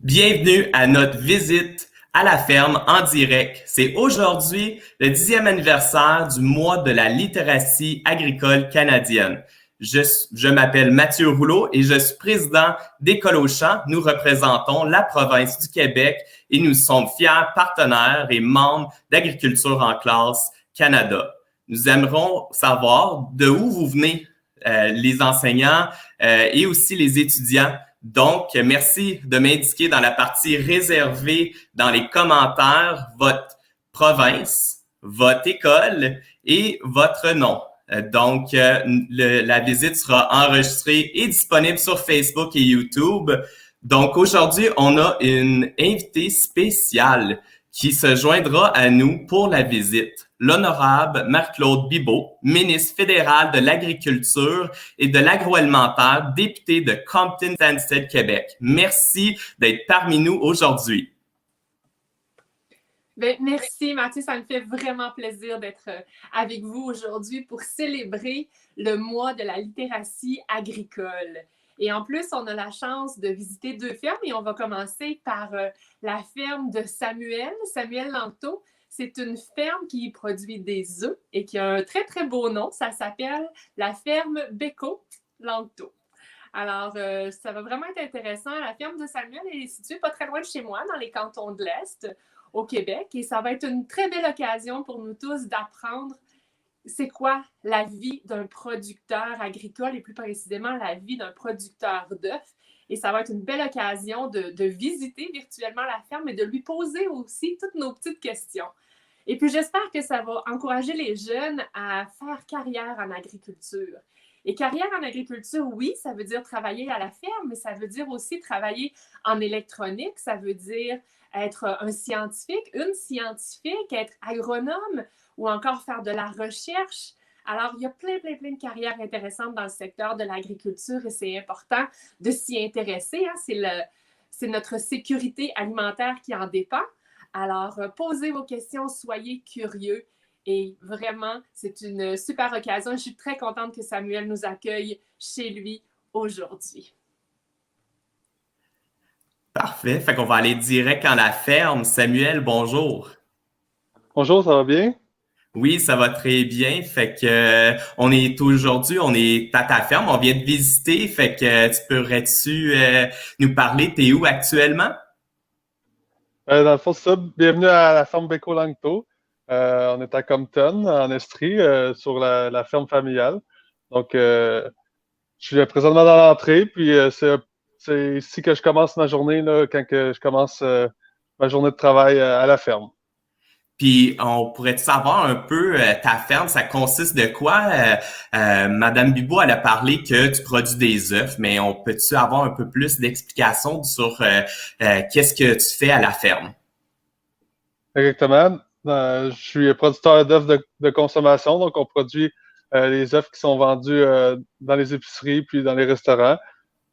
Bienvenue à notre visite à la ferme en direct. C'est aujourd'hui le 10e anniversaire du Mois de la littératie agricole canadienne. Je m'appelle Mathieu Rouleau et je suis président d'École au Champ. Nous représentons la province du Québec et nous sommes fiers partenaires et membres d'Agriculture en classe Canada. Nous aimerons savoir de où vous venez, les enseignants et aussi les étudiants. Donc, merci de m'indiquer dans la partie réservée dans les commentaires votre province, votre école et votre nom. Donc, la visite sera enregistrée et disponible sur Facebook et YouTube. Donc, aujourd'hui, on a une invitée spéciale qui se joindra à nous pour la visite. L'Honorable Marc-Claude Bibeau, ministre fédéral de l'Agriculture et de l'Agroalimentaire, député de Compton-Stanstead, Québec. Merci d'être parmi nous aujourd'hui. Bien, merci Mathieu, ça me fait vraiment plaisir d'être avec vous aujourd'hui pour célébrer le mois de la littératie agricole. Et en plus, on a la chance de visiter 2 fermes et on va commencer par la ferme de Samuel Langto. C'est une ferme qui produit des œufs et qui a un très, très beau nom. Ça s'appelle la ferme Bibeau Langto. Alors, ça va vraiment être intéressant. La ferme de Samuel est située pas très loin de chez moi, dans les cantons de l'Est, au Québec. Et ça va être une très belle occasion pour nous tous d'apprendre c'est quoi la vie d'un producteur agricole et plus précisément la vie d'un producteur d'œufs. Et ça va être une belle occasion de visiter virtuellement la ferme et de lui poser aussi toutes nos petites questions. Et puis, j'espère que ça va encourager les jeunes à faire carrière en agriculture. Et carrière en agriculture, oui, ça veut dire travailler à la ferme, mais ça veut dire aussi travailler en électronique, ça veut dire être un scientifique, une scientifique, être agronome ou encore faire de la recherche. Alors, il y a plein de carrières intéressantes dans le secteur de l'agriculture et c'est important de s'y intéresser. Hein? C'est notre sécurité alimentaire qui en dépend. Alors, posez vos questions, soyez curieux. Et vraiment, c'est une super occasion. Je suis très contente que Samuel nous accueille chez lui aujourd'hui. Parfait. Fait qu'on va aller direct en la ferme. Samuel, bonjour. Bonjour, ça va bien? Oui, ça va très bien. Fait que on est à ta ferme. On vient de visiter. Fait que tu pourrais-tu nous parler? T'es où actuellement? Dans le fond, c'est ça. Bienvenue à la ferme Bibeau Langto. On est à Compton, en Estrie, sur la ferme familiale. Donc, je suis présentement dans l'entrée, puis c'est ici que je commence ma journée, là, quand que je commence ma journée de travail à la ferme. Puis, on pourrait-tu savoir un peu ta ferme, ça consiste de quoi? Madame Bibeau, elle a parlé que tu produis des œufs, mais on peut-tu avoir un peu plus d'explications sur qu'est-ce que tu fais à la ferme? Exactement. Je suis producteur d'œufs de consommation, donc on produit les œufs qui sont vendus dans les épiceries puis dans les restaurants.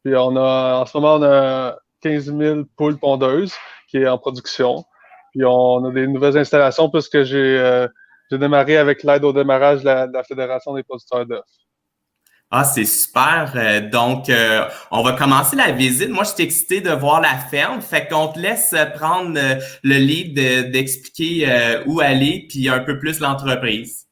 Puis en ce moment, on a 15 000 poules pondeuses qui est en production. Puis on a des nouvelles installations puisque j'ai démarré avec l'aide au démarrage de la Fédération des producteurs d'œufs. Ah, c'est super. Donc, on va commencer la visite. Moi, je suis excité de voir la ferme. Fait qu'on te laisse prendre le lead d'expliquer où aller puis un peu plus l'entreprise.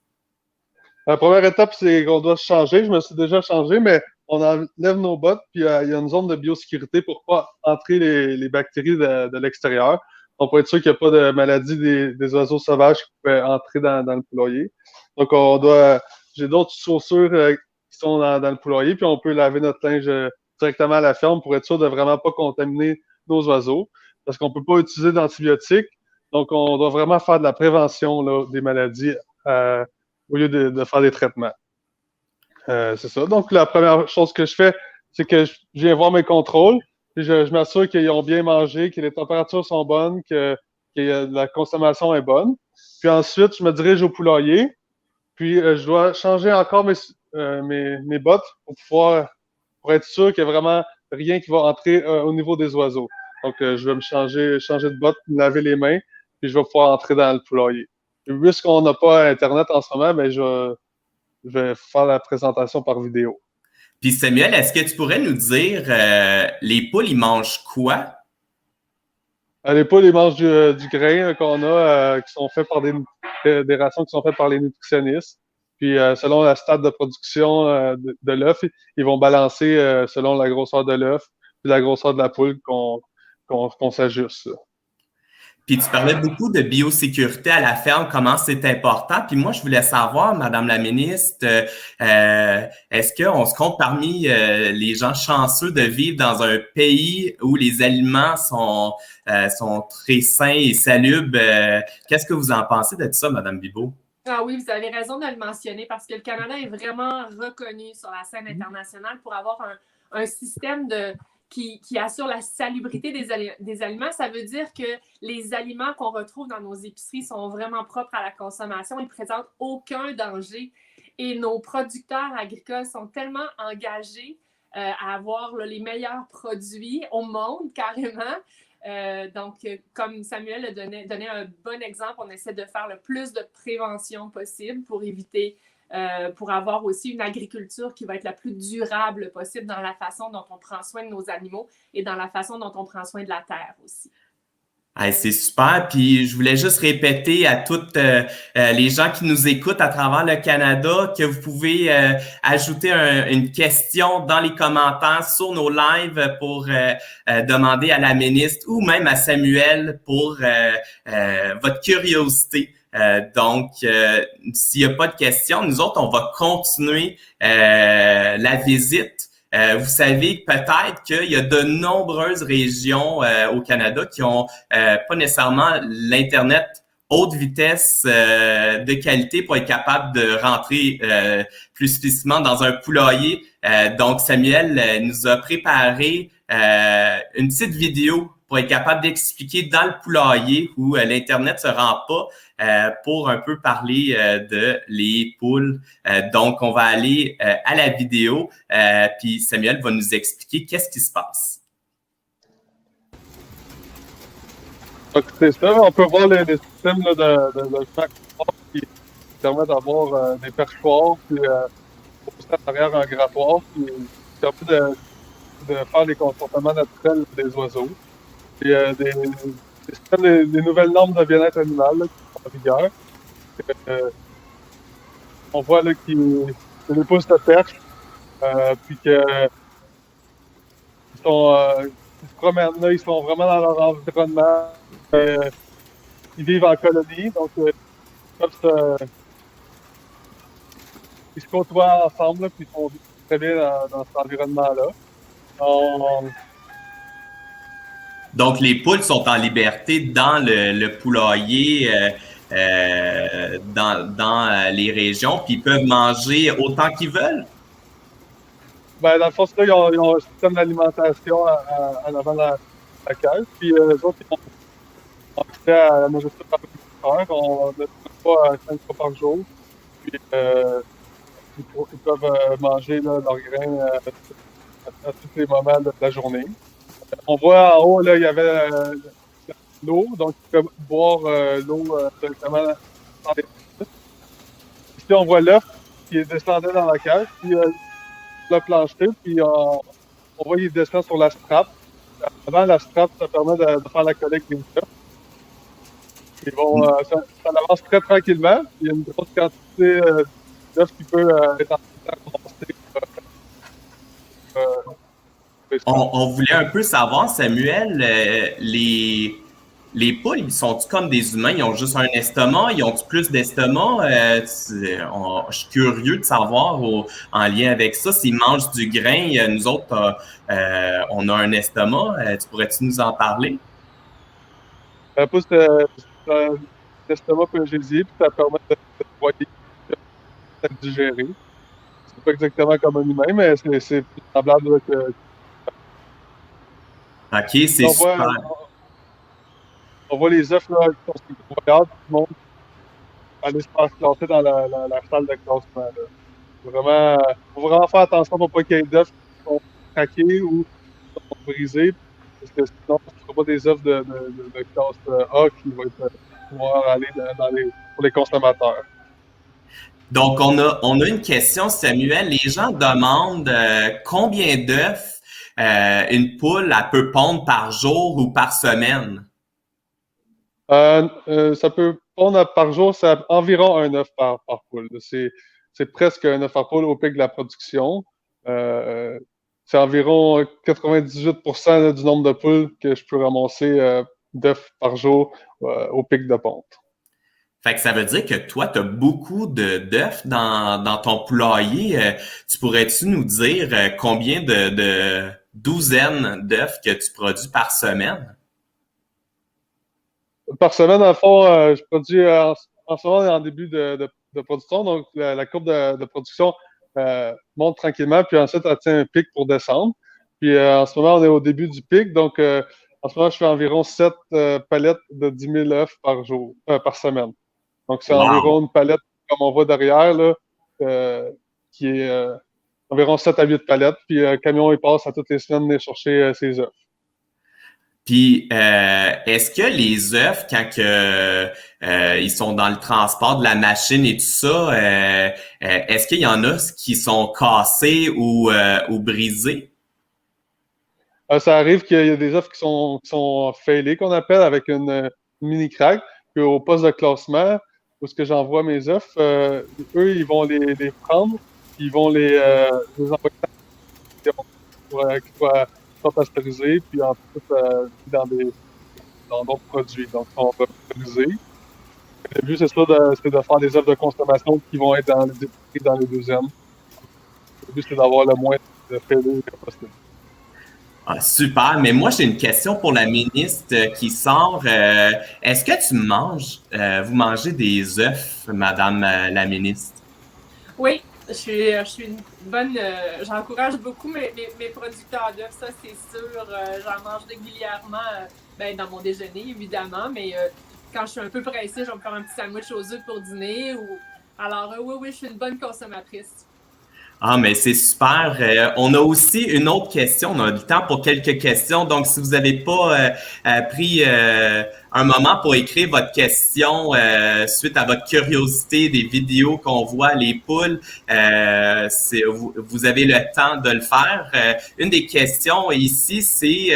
La première étape, c'est qu'on doit se changer. Je me suis déjà changé, mais on enlève nos bottes, puis il y a une zone de biosécurité pour pas entrer les bactéries de l'extérieur. On peut être sûr qu'il n'y a pas de maladie des oiseaux sauvages qui peuvent entrer dans le poulailler. Donc, j'ai d'autres chaussures qui sont dans le poulailler, puis on peut laver notre linge directement à la ferme pour être sûr de vraiment pas contaminer nos oiseaux, parce qu'on peut pas utiliser d'antibiotiques. Donc, on doit vraiment faire de la prévention là, des maladies au lieu de faire des traitements. C'est ça. Donc, la première chose que je fais, c'est que je viens voir mes contrôles, puis je m'assure qu'ils ont bien mangé, que les températures sont bonnes, que la consommation est bonne. Puis ensuite, je me dirige au poulailler, puis je dois changer encore mes bottes pour être sûr qu'il n'y a vraiment rien qui va entrer au niveau des oiseaux. Donc, je vais me changer de bottes, me laver les mains, puis je vais pouvoir entrer dans le poulailler. Et puisqu'on n'a pas Internet en ce moment, ben je vais faire la présentation par vidéo. Puis Samuel, est-ce que tu pourrais nous dire les poules, ils mangent quoi? Les poules, ils mangent du grain qu'on a, qui sont faits par des rations qui sont faites par les nutritionnistes. Puis, selon la stade de production de l'œuf, ils vont balancer selon la grosseur de l'œuf puis la grosseur de la poule qu'on s'ajuste. Puis tu parlais beaucoup de biosécurité à la ferme, comment c'est important. Puis moi, je voulais savoir, Madame la ministre, est-ce qu'on se compte parmi les gens chanceux de vivre dans un pays où les aliments sont très sains et salubres? Qu'est-ce que vous en pensez de ça, Madame Bibeau? Ah oui, vous avez raison de le mentionner parce que le Canada est vraiment reconnu sur la scène internationale pour avoir un système qui assure la salubrité des aliments. Ça veut dire que les aliments qu'on retrouve dans nos épiceries sont vraiment propres à la consommation. Ils ne présentent aucun danger. Et nos producteurs agricoles sont tellement engagés à avoir les meilleurs produits au monde, carrément. Donc, comme Samuel a donné un bon exemple, on essaie de faire le plus de prévention possible pour éviter, pour avoir aussi une agriculture qui va être la plus durable possible dans la façon dont on prend soin de nos animaux et dans la façon dont on prend soin de la terre aussi. Hey, c'est super. Puis je voulais juste répéter à toutes les gens qui nous écoutent à travers le Canada que vous pouvez ajouter une question dans les commentaires sur nos lives pour demander à la ministre ou même à Samuel pour votre curiosité. Donc, s'il n'y a pas de questions, nous autres, on va continuer la visite. Vous savez peut-être qu'il y a de nombreuses régions au Canada qui ont pas nécessairement l'Internet haute vitesse de qualité pour être capable de rentrer plus spécifiquement dans un poulailler. Donc, Samuel nous a préparé une petite vidéo pour être capable d'expliquer dans le poulailler où l'Internet se rend pas pour un peu parler de les poules. Donc, on va aller à la vidéo, puis Samuel va nous expliquer qu'est-ce qui se passe. Donc, c'est ça, on peut voir les systèmes là, de chaque sport qui permet d'avoir des perchoirs, puis aussi à l'arrière un grattoir, qui permet de faire les comportements naturels des oiseaux. Et des nouvelles normes de bien-être animal là, qui sont en vigueur. On voit là qu'ils les pouces de perche, puis qu'ils se promènent là, ils sont vraiment dans leur environnement. Ils vivent en colonie, donc ils se côtoient ensemble, là, puis ils sont très bien dans cet environnement-là. Donc, les poules sont en liberté dans le poulailler, dans les régions, puis ils peuvent manger autant qu'ils veulent? Ben, dans le fond, là, ils ont un système d'alimentation en avant de la cage, puis eux autres, ils ont accès à la nourriture par producteur. On ne pas 5 fois par jour, puis ils peuvent manger là, leurs grains à tous les moments de la journée. On voit en haut, là, il y avait l'eau, donc ils peuvent boire l'eau directement dans les poules. Ici, on voit l'œuf qui descendait dans la cage, puis le plancher, puis on voit qu'il descend sur la strap. Avant, la strap, ça permet de faire la collecte des œufs. Ils vont, ça avance très tranquillement. Il y a une grosse quantité d'œufs qui peut être en train de On voulait un peu savoir, Samuel, les poules, ils sont-ils comme des humains? Ils ont juste un estomac? Ils ont-ils plus d'estomac? Je suis curieux de savoir en lien avec ça. S'ils mangent du grain, nous autres, on a un estomac. Tu pourrais-tu nous en parler? Un pouce d'estomac pégésié, puis ça permet de broyer, de digérer. C'est pas exactement comme un humain, mais c'est plus semblable que. OK, c'est super. On voit les œufs là, qui sont sur le broyeur, tout le monde aller se faire classer dans la salle de classement. Vraiment, faut vraiment faire attention pour pas qu'il y ait d'œufs qui sont craqués ou qui sont brisés, parce que sinon, ce ne sera pas des œufs de classe A qui vont pouvoir aller pour les consommateurs. Donc, on a une question, Samuel. Les gens demandent combien d'œufs une poule elle peut pondre par jour ou par semaine? Ça peut pondre par jour, c'est environ un œuf par poule. C'est presque un œuf par poule au pic de la production. Euh, c'est environ 98% là, du nombre de poules que je peux ramasser d'œufs par jour au pic de ponte. Fait que ça veut dire que toi, tu as beaucoup d'œufs dans ton poulailler. Tu pourrais-tu nous dire combien de douzaines d'œufs que tu produis par semaine? Par semaine, dans le fond, je produis en ce moment, on est en début de production, donc la courbe de production monte tranquillement, puis ensuite, elle tient un pic pour descendre. Puis en ce moment, on est au début du pic, donc en ce moment, je fais environ 7 palettes de 10 000 œufs par jour, par semaine. Donc, c'est Wow! environ une palette, comme on voit derrière, là, qui est environ 7 à 8 palettes, puis le camion, il passe à toutes les semaines venir chercher ses œufs. Puis, est-ce que les œufs, quand ils sont dans le transport de la machine et tout ça, est-ce qu'il y en a qui sont cassés ou brisés? Ça arrive qu'il y a des œufs qui sont failés, qu'on appelle, avec une mini craque. Puis au poste de classement, où ce que j'envoie mes œufs, eux, ils vont les prendre, ils vont les envoyer qu'ils soient pasteurisés, puis ensuite dans d'autres produits. Donc, ils sont pasteurisés. Le but, c'est de faire des œufs de consommation qui vont être dans les épiceries, dans les deuxièmes. Le but, c'est d'avoir le moins de failés possible. Ah, super, mais moi j'ai une question pour la ministre qui sort. Est-ce que vous mangez des œufs, Madame la ministre? Oui, je suis une bonne. J'encourage beaucoup mes producteurs d'œufs, ça c'est sûr. J'en mange régulièrement dans mon déjeuner, évidemment, mais quand je suis un peu pressée, je vais me faire un petit sandwich aux œufs pour dîner. Alors, oui, je suis une bonne consommatrice. Ah, mais c'est super. On a aussi une autre question. On a du temps pour quelques questions. Donc, si vous n'avez pas pris un moment pour écrire votre question suite à votre curiosité des vidéos qu'on voit, les poules, vous avez le temps de le faire. Une des questions ici, c'est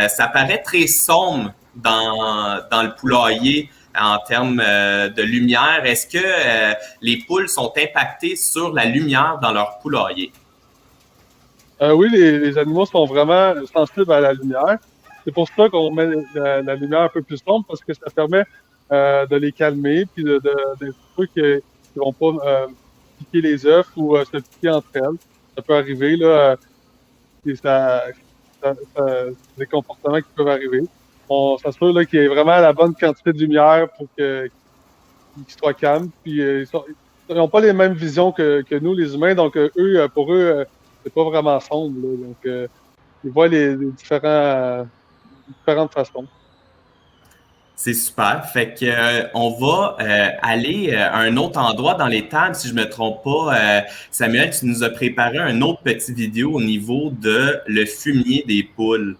ça paraît très sombre dans le poulailler en termes de lumière. Est-ce que les poules sont impactées sur la lumière dans leur poulailler? Oui, les animaux sont vraiment sensibles à la lumière. C'est pour ça qu'on met la lumière un peu plus sombre, parce que ça permet de les calmer, puis d'être sûr qu'ils ne vont pas piquer les œufs ou se piquer entre elles. Ça peut arriver, là, et des comportements qui peuvent arriver. On s'assure là, qu'il y ait vraiment la bonne quantité de lumière pour qu'ils soient calmes. Puis ils n'ont pas les mêmes visions que nous, les humains. Donc pour eux, c'est pas vraiment sombre. Là. Donc ils voient les différentes façons. C'est super. Fait que on va aller à un autre endroit dans les tables, si je me trompe pas. Samuel, tu nous as préparé un autre petit vidéo au niveau de le fumier des poules.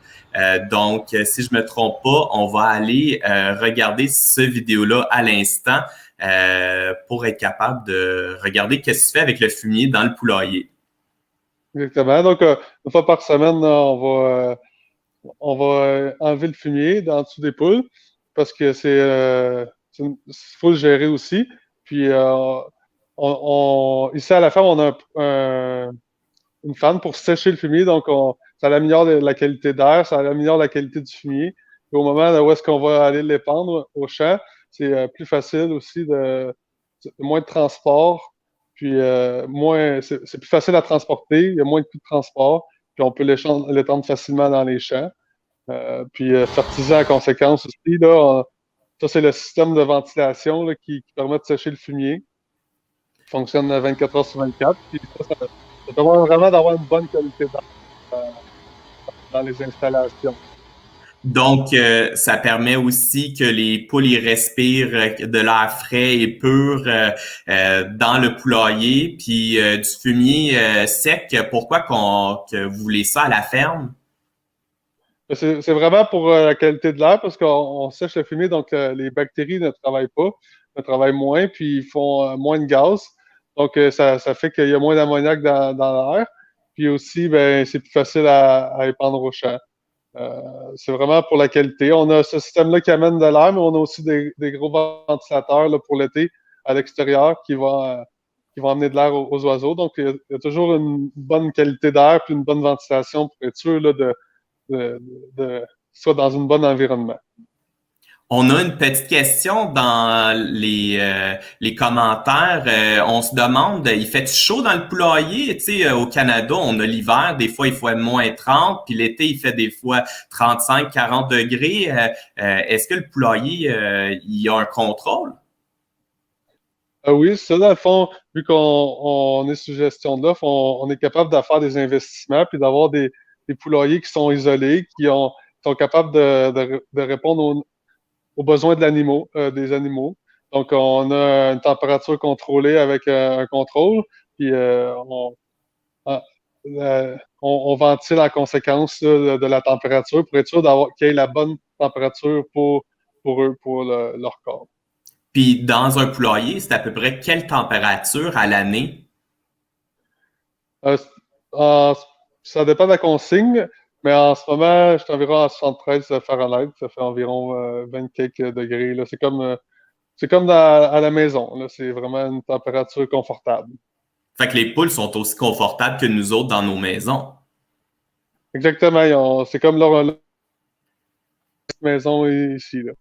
Donc, si je me trompe pas, on va aller regarder ce vidéo-là à l'instant pour être capable de regarder qu'est-ce qui se fait avec le fumier dans le poulailler. Exactement. Donc, une fois par semaine, on va enlever le fumier en dessous des poules parce que faut le gérer aussi. Puis, ici à la ferme, on a une fan pour sécher le fumier. Donc, ça améliore la qualité d'air, ça améliore la qualité du fumier. Et au moment où est-ce qu'on va aller l'épandre au champ, c'est plus facile aussi moins de transport. Puis, c'est plus facile à transporter. Il y a moins de coûts de transport. Puis, on peut l'étendre facilement dans les champs. Puis, fertiliser en conséquence aussi. Là, ça, c'est le système de ventilation là, qui permet de sécher le fumier. Il fonctionne 24 heures sur 24. Puis, ça permet vraiment d'avoir une bonne qualité d'air dans les installations. Donc, ça permet aussi que les poules y respirent de l'air frais et pur dans le poulailler, puis du fumier sec. Pourquoi que vous voulez ça à la ferme? C'est vraiment pour la qualité de l'air parce qu'on sèche le fumier, donc les bactéries ne travaillent moins, puis ils font moins de gaz. Donc, ça fait qu'il y a moins d'ammoniac dans l'air. Puis aussi, ben, c'est plus facile à épandre au champ. C'est vraiment pour la qualité. On a ce système-là qui amène de l'air, mais on a aussi des gros ventilateurs là, pour l'été à l'extérieur qui vont amener de l'air aux oiseaux. Donc, il y a toujours une bonne qualité d'air puis une bonne ventilation pour être sûr là, de soit dans un bon environnement. On a une petite question dans les commentaires. On se demande, il fait chaud dans le poulailler? Tu sais, au Canada, on a l'hiver, des fois il fait moins 30, puis l'été, il fait des fois 35-40 degrés. Est-ce que le poulailler, il y a un contrôle? Oui, ça, dans le fond, vu qu'on est sous gestion de l'offre, on est capable de faire des investissements puis d'avoir des poulaillers qui sont isolés, sont capables de répondre aux besoins des animaux. Donc, on a une température contrôlée avec un contrôle, puis ah, on ventile en conséquence là, de la température pour être sûr qu'il y ait la bonne température pour eux, pour leur corps. Puis dans un poulailler, c'est à peu près quelle température à l'année? Euh, en- Ça dépend de la consigne, mais en ce moment, je suis environ à 73 Fahrenheit. Ça fait environ 20 quelques degrés. Là. C'est comme à la maison. Là. C'est vraiment une température confortable. Fait que les poules sont aussi confortables que nous autres dans nos maisons. Exactement. C'est comme leur maison ici. Là.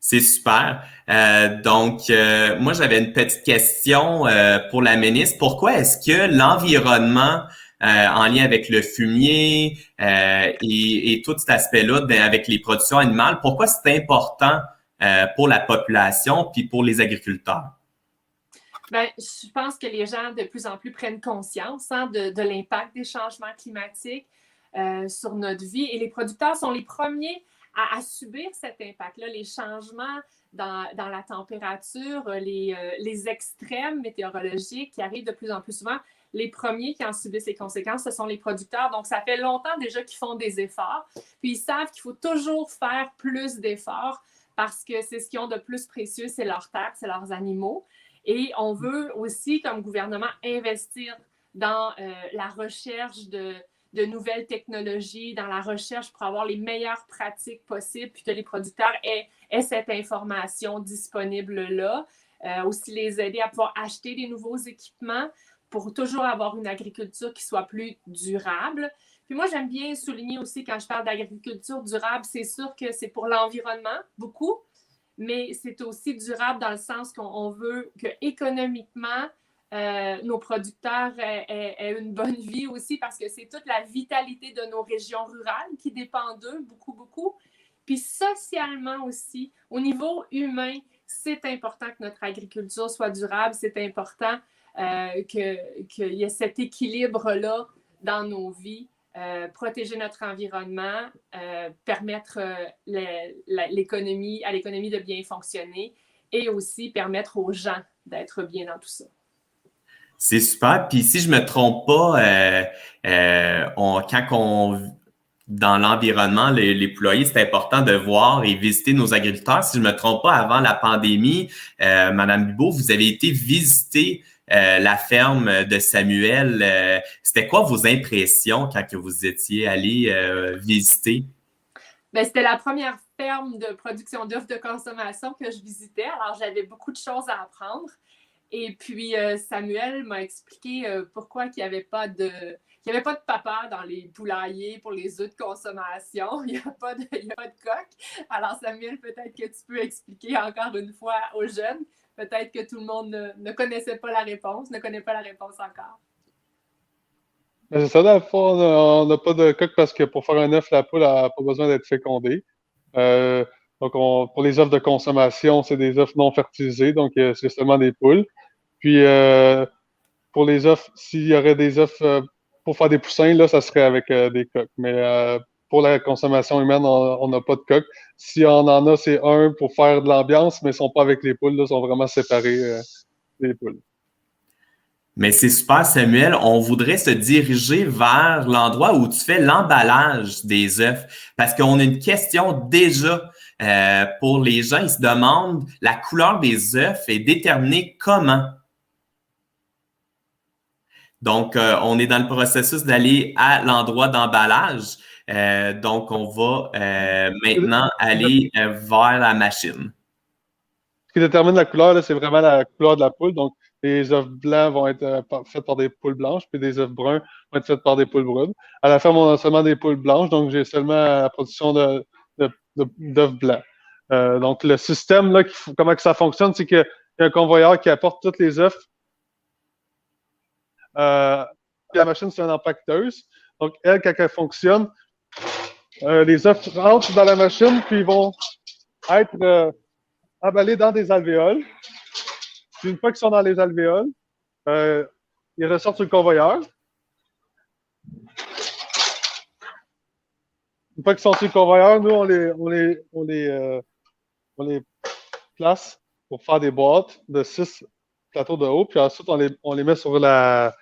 C'est super. Moi, j'avais une petite question pour la ministre. Pourquoi est-ce que l'environnement en lien avec le fumier et tout cet aspect-là avec les productions animales, pourquoi c'est important pour la population puis pour les agriculteurs? Bien, je pense que les gens de plus en plus prennent conscience de l'impact des changements climatiques sur notre vie. Et les producteurs sont les premiers à subir cet impact-là, les changements dans la température, les extrêmes météorologiques qui arrivent de plus en plus souvent. Les premiers qui en subissent les conséquences, ce sont les producteurs. Donc, ça fait longtemps déjà qu'ils font des efforts. Puis, ils savent qu'il faut toujours faire plus d'efforts parce que c'est ce qu'ils ont de plus précieux, c'est leur terre, c'est leurs animaux. Et on veut aussi, comme gouvernement, investir dans la recherche de nouvelles technologies, dans la recherche pour avoir les meilleures pratiques possibles, puis que les producteurs aient cette information disponible là. Aussi les aider à pouvoir acheter des nouveaux équipements pour toujours avoir une agriculture qui soit plus durable. Puis moi, j'aime bien souligner aussi, quand je parle d'agriculture durable, c'est sûr que c'est pour l'environnement, beaucoup, mais c'est aussi durable dans le sens qu'on veut que économiquement, nos producteurs aient une bonne vie aussi parce que c'est toute la vitalité de nos régions rurales qui dépend d'eux, beaucoup, beaucoup. Puis socialement aussi, au niveau humain, c'est important que notre agriculture soit durable, c'est important qu'il y ait cet équilibre-là dans nos vies. Protéger notre environnement, permettre à l'économie de bien fonctionner et aussi permettre aux gens d'être bien dans tout ça. C'est super. Puis si je me trompe pas, dans l'environnement, les poulaillers, c'est important de voir et visiter nos agriculteurs. Si je me trompe pas, avant la pandémie, Madame Bibeau, vous avez été visiter la ferme de Samuel. C'était quoi vos impressions quand que vous étiez allé visiter? Bien, c'était la première ferme de production d'œufs de consommation que je visitais. Alors, j'avais beaucoup de choses à apprendre. Et puis, Samuel m'a expliqué pourquoi il n'y avait pas de papa dans les poulaillers pour les œufs de consommation. Il n'y a pas de coq. Alors, Samuel, peut-être que tu peux expliquer encore une fois aux jeunes. Peut-être que tout le monde ne connaissait pas la réponse, ne connaît pas la réponse encore. C'est ça, dans le fond, on n'a pas de coq parce que pour faire un œuf, la poule n'a pas besoin d'être fécondée. Donc, pour les œufs de consommation, c'est des œufs non fertilisés, donc c'est seulement des poules. Puis, pour les œufs, s'il y aurait des œufs pour faire des poussins, là, ça serait avec des coqs. Mais pour la consommation humaine, on n'a pas de coqs. Si on en a, c'est un pour faire de l'ambiance, mais ils ne sont pas avec les poules, là, ils sont vraiment séparés des poules. Mais c'est super, Samuel. On voudrait se diriger vers l'endroit où tu fais l'emballage des œufs. Parce qu'on a une question déjà pour les gens. Ils se demandent, la couleur des œufs est déterminée comment? Donc, on est dans le processus d'aller à l'endroit d'emballage. Donc, on va maintenant aller vers la machine. Ce qui détermine la couleur, là, c'est vraiment la couleur de la poule. Donc, les œufs blancs vont être faits par des poules blanches, puis des œufs bruns vont être faits par des poules brunes. À la ferme, on a seulement des poules blanches, donc j'ai seulement la production d'œufs blancs. Donc, le système, là, comment que ça fonctionne, c'est qu'il y a un convoyeur qui apporte tous les œufs. La machine, c'est une empaqueteuse. Donc, elle, quand elle fonctionne, les œufs rentrent dans la machine, puis ils vont être emballés dans des alvéoles. Puis une fois qu'ils sont dans les alvéoles, ils ressortent sur le convoyeur. Une fois qu'ils sont sur le convoyeur, nous, on les place pour faire des boîtes de 6 plateaux de haut. Puis ensuite, on les met sur la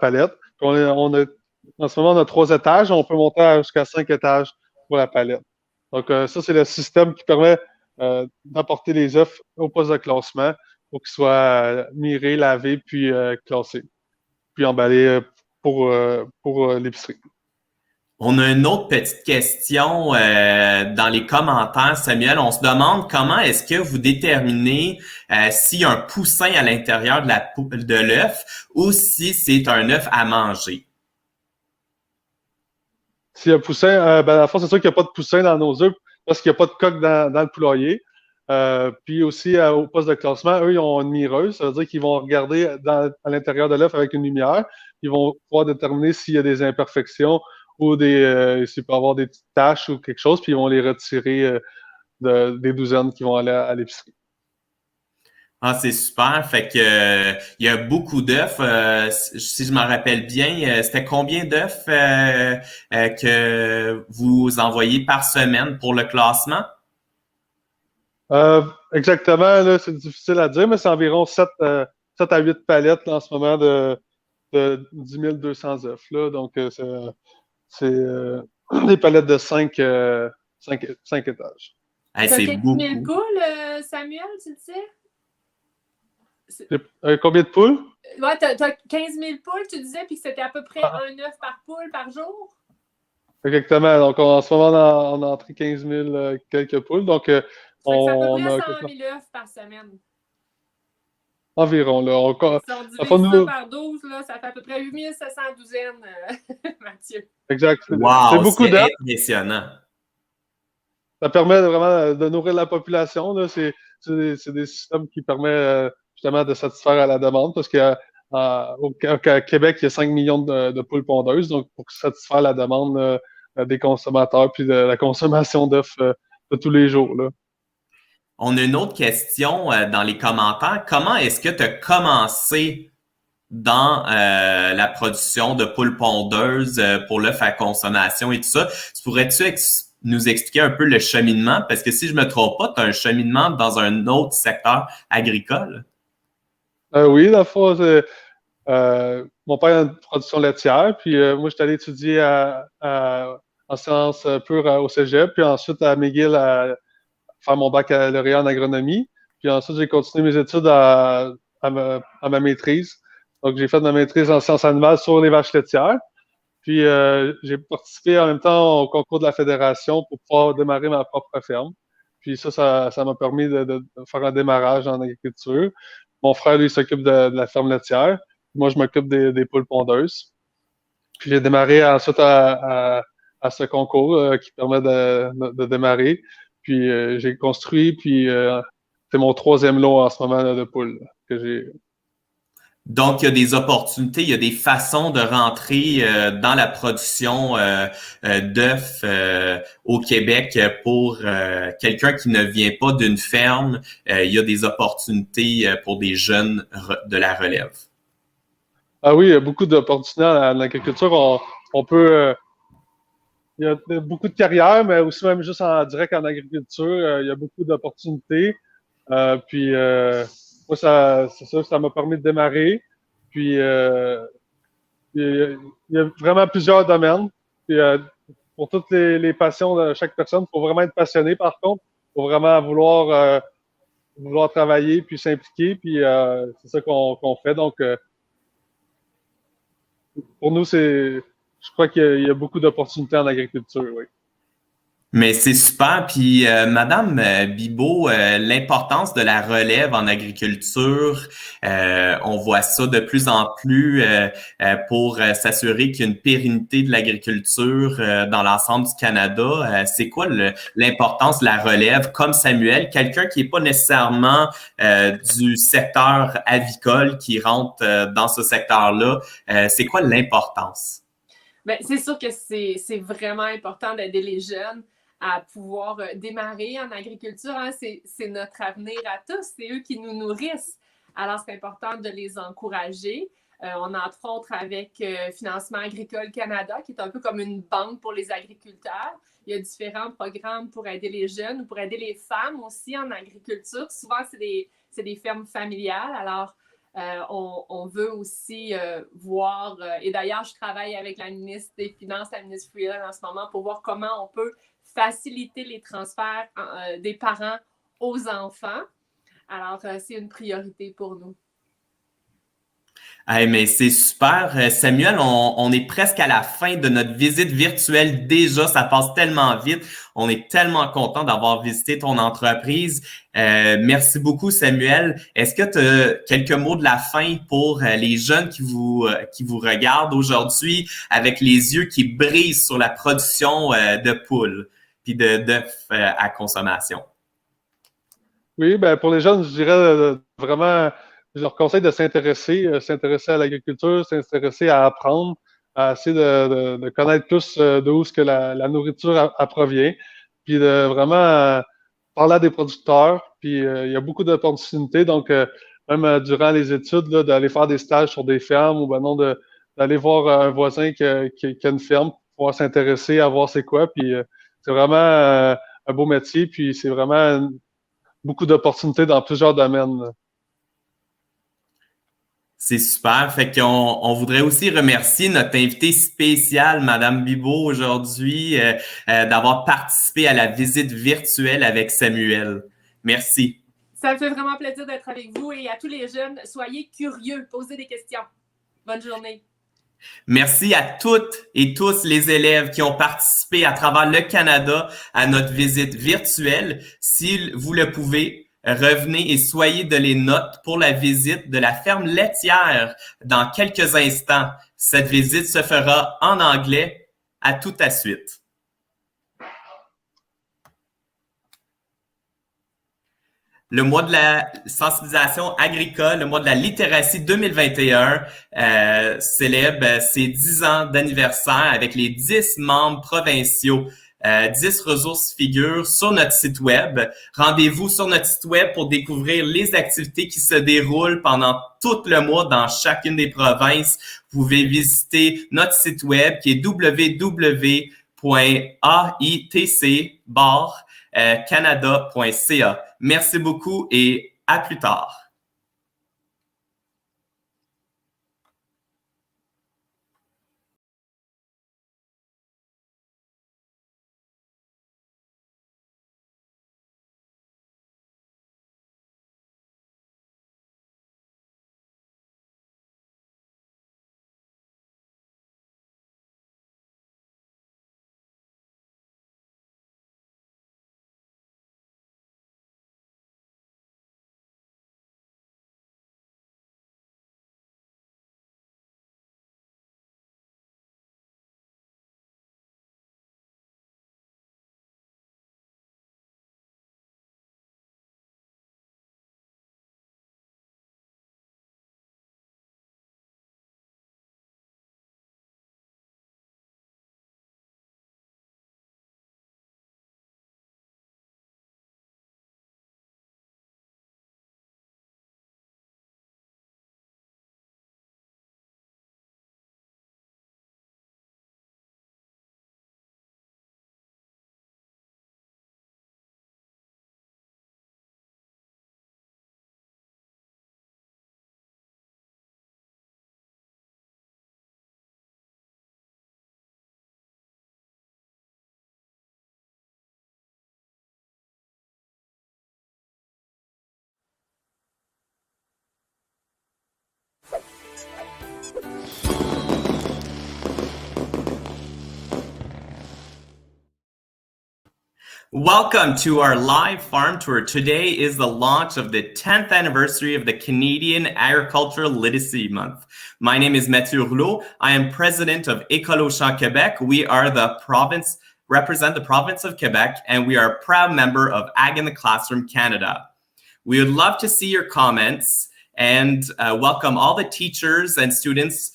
palette. Puis en ce moment, on a 3 étages. On peut monter jusqu'à 5 étages pour la palette. Donc, ça, c'est le système qui permet d'apporter les œufs au poste de classement pour qu'ils soient mirés, lavés, puis classés, puis emballés pour l'épicerie. On a une autre petite question dans les commentaires, Samuel. On se demande comment est-ce que vous déterminez s'il y a un poussin à l'intérieur de l'œuf ou si c'est un œuf à manger. S'il y a un poussin, dans le fond, c'est sûr qu'il n'y a pas de poussin dans nos œufs parce qu'il n'y a pas de coque dans le poulailler. Puis aussi, au poste de classement, eux, ils ont une mireuse. Ça veut dire qu'ils vont regarder à l'intérieur de l'œuf avec une lumière. Ils vont pouvoir déterminer s'il y a des imperfections ou s'il peut y avoir des petites taches ou quelque chose, puis ils vont les retirer des douzaines qui vont aller à l'épicerie. Ah, c'est super. Fait que il y a beaucoup d'œufs. Si je m'en rappelle bien, c'était combien d'œufs que vous envoyez par semaine pour le classement? Exactement, là, c'est difficile à dire, mais c'est environ 7 à 8 palettes là, en ce moment de 10 200 œufs. Là. Donc, c'est des palettes de 5 étages. Hey, T'as c'est 15 beaucoup. 000 poules, Samuel, tu disais? Combien de poules? Ouais, t'as 15 000 poules, tu disais, puis que c'était à peu près un œuf par poule par jour? Exactement. Donc, en ce moment, on a entré 15 000 quelques poules. Donc, Ça fait à peu on près a 100 000 œufs par semaine. environ. Là, Si on divise ça par 12, là, ça fait à peu près 8 700 douzaines, Mathieu. Exact. Wow, C'est beaucoup d'œufs. impressionnant. Ça permet vraiment de nourrir la population. Là. C'est des systèmes qui permettent justement de satisfaire à la demande parce qu'au Québec, il y a 5 millions de poules pondeuses. Donc, pour satisfaire la demande des consommateurs puis de la consommation d'œufs de tous les jours. Là. On a une autre question dans les commentaires. Comment est-ce que tu as commencé dans la production de poules pondeuses pour l'œuf à consommation et tout ça? Pourrais-tu nous expliquer un peu le cheminement? Parce que si je me trompe pas, tu as un cheminement dans un autre secteur agricole. Oui, dans le fond, mon père a une production laitière, puis moi, j'étais allé étudier en sciences pures au cégep, puis ensuite à McGill à faire mon baccalauréat en agronomie. Puis ensuite, j'ai continué mes études à ma maîtrise. Donc, j'ai fait ma maîtrise en sciences animales sur les vaches laitières. Puis, j'ai participé en même temps au concours de la fédération pour pouvoir démarrer ma propre ferme. Puis ça m'a permis de faire un démarrage en agriculture. Mon frère, lui, s'occupe de la ferme laitière. Moi, je m'occupe des poules pondeuses. Puis j'ai démarré ensuite à ce concours qui permet de démarrer. Puis j'ai construit, puis c'est mon 3e lot en ce moment là, de poules que j'ai. Donc, il y a des opportunités, il y a des façons de rentrer dans la production d'œufs au Québec pour quelqu'un qui ne vient pas d'une ferme. Il y a des opportunités pour des jeunes de la relève. Ah oui, il y a beaucoup d'opportunités en agriculture. On peut. Il y a beaucoup de carrières, mais aussi même juste en direct en agriculture, il y a beaucoup d'opportunités. Puis moi, c'est ça, ça m'a permis de démarrer. Puis il y a vraiment plusieurs domaines. Puis pour toutes les passions de chaque personne, il faut vraiment être passionné par contre. Il faut vraiment vouloir travailler puis s'impliquer. Puis c'est ça qu'on fait. Donc pour nous, c'est je crois qu'il y a beaucoup d'opportunités en agriculture, oui. Mais c'est super. Puis, Madame Bibeau, l'importance de la relève en agriculture, on voit ça de plus en plus pour s'assurer qu'il y a une pérennité de l'agriculture dans l'ensemble du Canada. C'est quoi l'importance de la relève comme Samuel, quelqu'un qui n'est pas nécessairement du secteur avicole qui rentre dans ce secteur-là? C'est quoi l'importance? Bien, c'est sûr que c'est vraiment important d'aider les jeunes à pouvoir démarrer en agriculture. Hein. C'est notre avenir à tous. C'est eux qui nous nourrissent. Alors, c'est important de les encourager. On entre autres avec Financement Agricole Canada, qui est un peu comme une banque pour les agriculteurs. Il y a différents programmes pour aider les jeunes ou pour aider les femmes aussi en agriculture. Souvent, c'est des fermes familiales. Alors, on veut aussi voir, et d'ailleurs, je travaille avec la ministre des Finances, la ministre Freeland en ce moment, pour voir comment on peut faciliter les transferts des parents aux enfants. Alors, c'est une priorité pour nous. Hey, mais c'est super. Samuel, on est presque à la fin de notre visite virtuelle déjà. Ça passe tellement vite. On est tellement content d'avoir visité ton entreprise. Merci beaucoup, Samuel. Est-ce que tu as quelques mots de la fin pour les jeunes qui vous regardent aujourd'hui avec les yeux qui brillent sur la production de poules puis d'œufs à consommation? Oui, ben pour les jeunes, je dirais vraiment, je leur conseille de s'intéresser à l'agriculture, s'intéresser à apprendre, à essayer de connaître plus d'où ce que la nourriture provient, puis de vraiment parler à des producteurs. Puis il y a beaucoup d'opportunités, donc même durant les études, d'aller faire des stages sur des fermes ou ben non, d'aller voir un voisin qui a une ferme, pour pouvoir s'intéresser à voir c'est quoi. Puis c'est vraiment un beau métier, puis c'est vraiment beaucoup d'opportunités dans plusieurs domaines. C'est super. Fait qu'on voudrait aussi remercier notre invitée spéciale, Madame Bibeau, aujourd'hui, d'avoir participé à la visite virtuelle avec Samuel. Merci. Ça me fait vraiment plaisir d'être avec vous et à tous les jeunes, soyez curieux, posez des questions. Bonne journée. Merci à toutes et tous les élèves qui ont participé à travers le Canada à notre visite virtuelle. Si vous le pouvez, revenez et soyez de les notes pour la visite de la ferme laitière dans quelques instants. Cette visite se fera en anglais. À tout à suite. Le mois de la sensibilisation agricole, le mois de la littératie 2021 célèbre ses 10 ans d'anniversaire avec les 10 membres provinciaux. 10 ressources figurent sur notre site web. Rendez-vous sur notre site web pour découvrir les activités qui se déroulent pendant tout le mois dans chacune des provinces. Vous pouvez visiter notre site web qui est www.aitc-canada.ca. Merci beaucoup et à plus tard. Welcome to our live farm tour. Today is the launch of the 10th anniversary of the Canadian Agricultural Literacy Month. My name is Mathieu Rouleau. I am president of École au Champ Québec. We are represent the province of Quebec, and we are a proud member of Ag in the Classroom Canada. We would love to see your comments and welcome all the teachers and students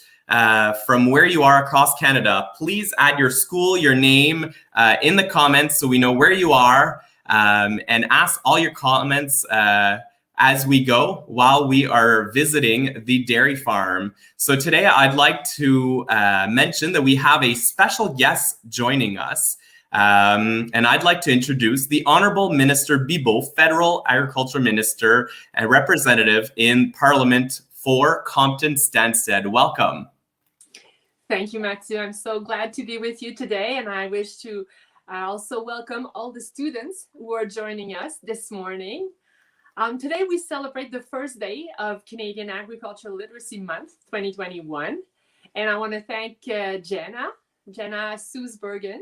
from where you are across Canada. Please add your school, your name in the comments so we know where you are, and ask all your comments as we go while we are visiting the dairy farm. So today I'd like to mention that we have a special guest joining us. And I'd like to introduce the Honourable Minister Bibeau, Federal Agriculture Minister and Representative in Parliament for Compton-Stansted. Welcome. Thank you, Mathieu. I'm so glad to be with you today, and I wish to also welcome all the students who are joining us this morning. Today we celebrate the first day of Canadian Agricultural Literacy Month 2021, and I want to thank Jenna Soosbergen,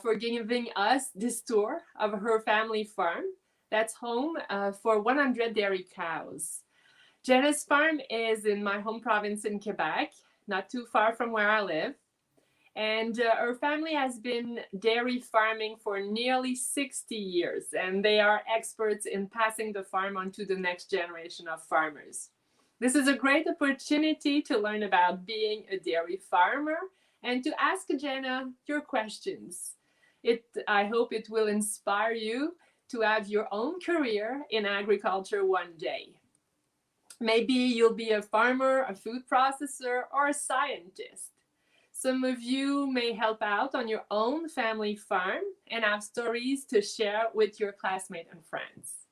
for giving us this tour of her family farm that's home for 100 dairy cows. Jenna's farm is in my home province in Quebec, not too far from where I live. And her family has been dairy farming for nearly 60 years, and they are experts in passing the farm on to the next generation of farmers. This is a great opportunity to learn about being a dairy farmer and to ask Jenna your questions. I hope it will inspire you to have your own career in agriculture one day. Maybe you'll be a farmer, a food processor, or a scientist. Some of you may help out on your own family farm and have stories to share with your classmates and friends.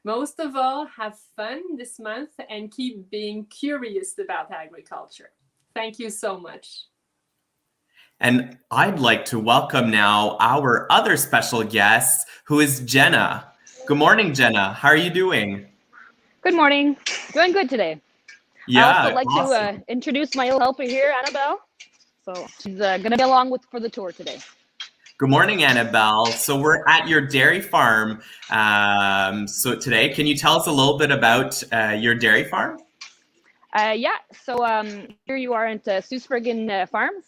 Most of all, have fun this month and keep being curious about agriculture. Thank you so much. And I'd like to welcome now our other special guest, who is Jenna. Good morning, Jenna. How are you doing? Good morning. Doing good today. Yeah, I also like awesome. to introduce my little helper here, Annabelle. So she's going to be along for the tour today. Good morning, Annabelle. So we're at your dairy farm. So today, can you tell us a little bit about your dairy farm? Yeah. So here you are at Soosbergen Farms.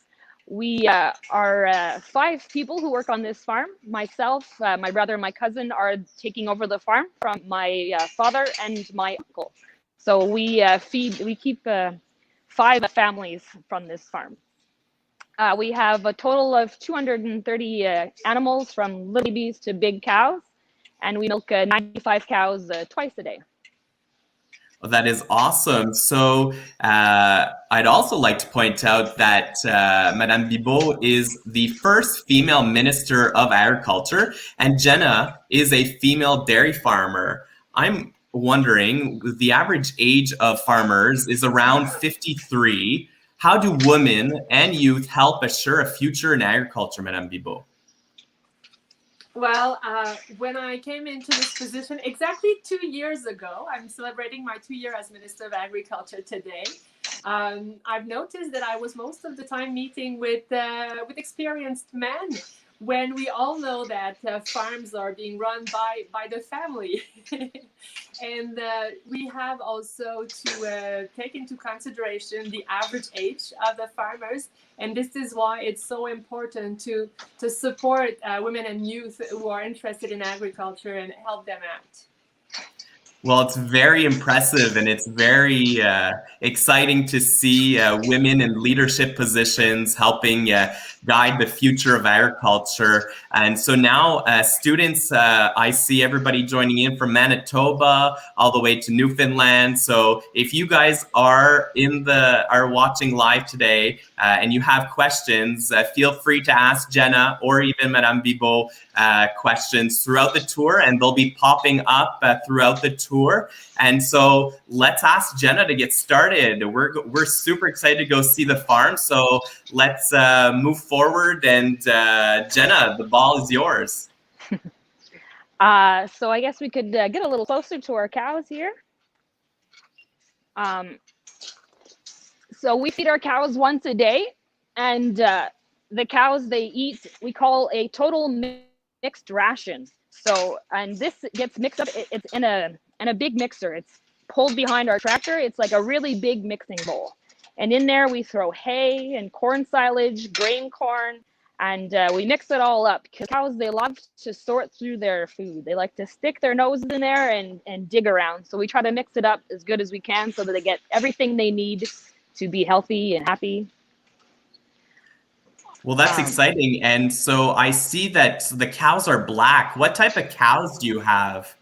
We are 5 people who work on this farm. Myself, my brother, and my cousin are taking over the farm from my father and my uncle. So we keep 5 families from this farm. We have a total of 230 animals, from little babies to big cows, and we milk 95 cows twice a day. Well, that is awesome. So I'd also like to point out that Madame Bibeau is the first female minister of agriculture, and Jenna is a female dairy farmer. I'm wondering, the average age of farmers is around 53. How do women and youth help assure a future in agriculture, Madame Bibeau? Well, when I came into this position exactly 2 years ago, I'm celebrating my 2 year as Minister of Agriculture today. I've noticed that I was most of the time meeting with experienced men, when we all know that farms are being run by the family. And we have also to take into consideration the average age of the farmers. And this is why it's so important to support women and youth who are interested in agriculture and help them out. Well, it's very impressive, and it's very exciting to see women in leadership positions helping guide the future of agriculture. And so now students, I see everybody joining in from Manitoba all the way to Newfoundland. So if you guys are watching live today and you have questions, feel free to ask Jenna or even Madame Bibeau questions throughout the tour, and they'll be popping up throughout the tour. And so let's ask Jenna to get started. We're super excited to go see the farm. So let's move forward. And Jenna, the ball is yours. So I guess we could get a little closer to our cows here. So we feed our cows once a day, and the cows, they eat, we call a total mixed ration. So, and this gets mixed up. It's in a big mixer. It's pulled behind our tractor. It's like a really big mixing bowl. And in there we throw hay and corn silage, grain corn, and we mix it all up because cows, they love to sort through their food. They like to stick their noses in there and dig around. So we try to mix it up as good as we can so that they get everything they need to be healthy and happy. Well, that's exciting. And so I see that the cows are black. What type of cows do you have?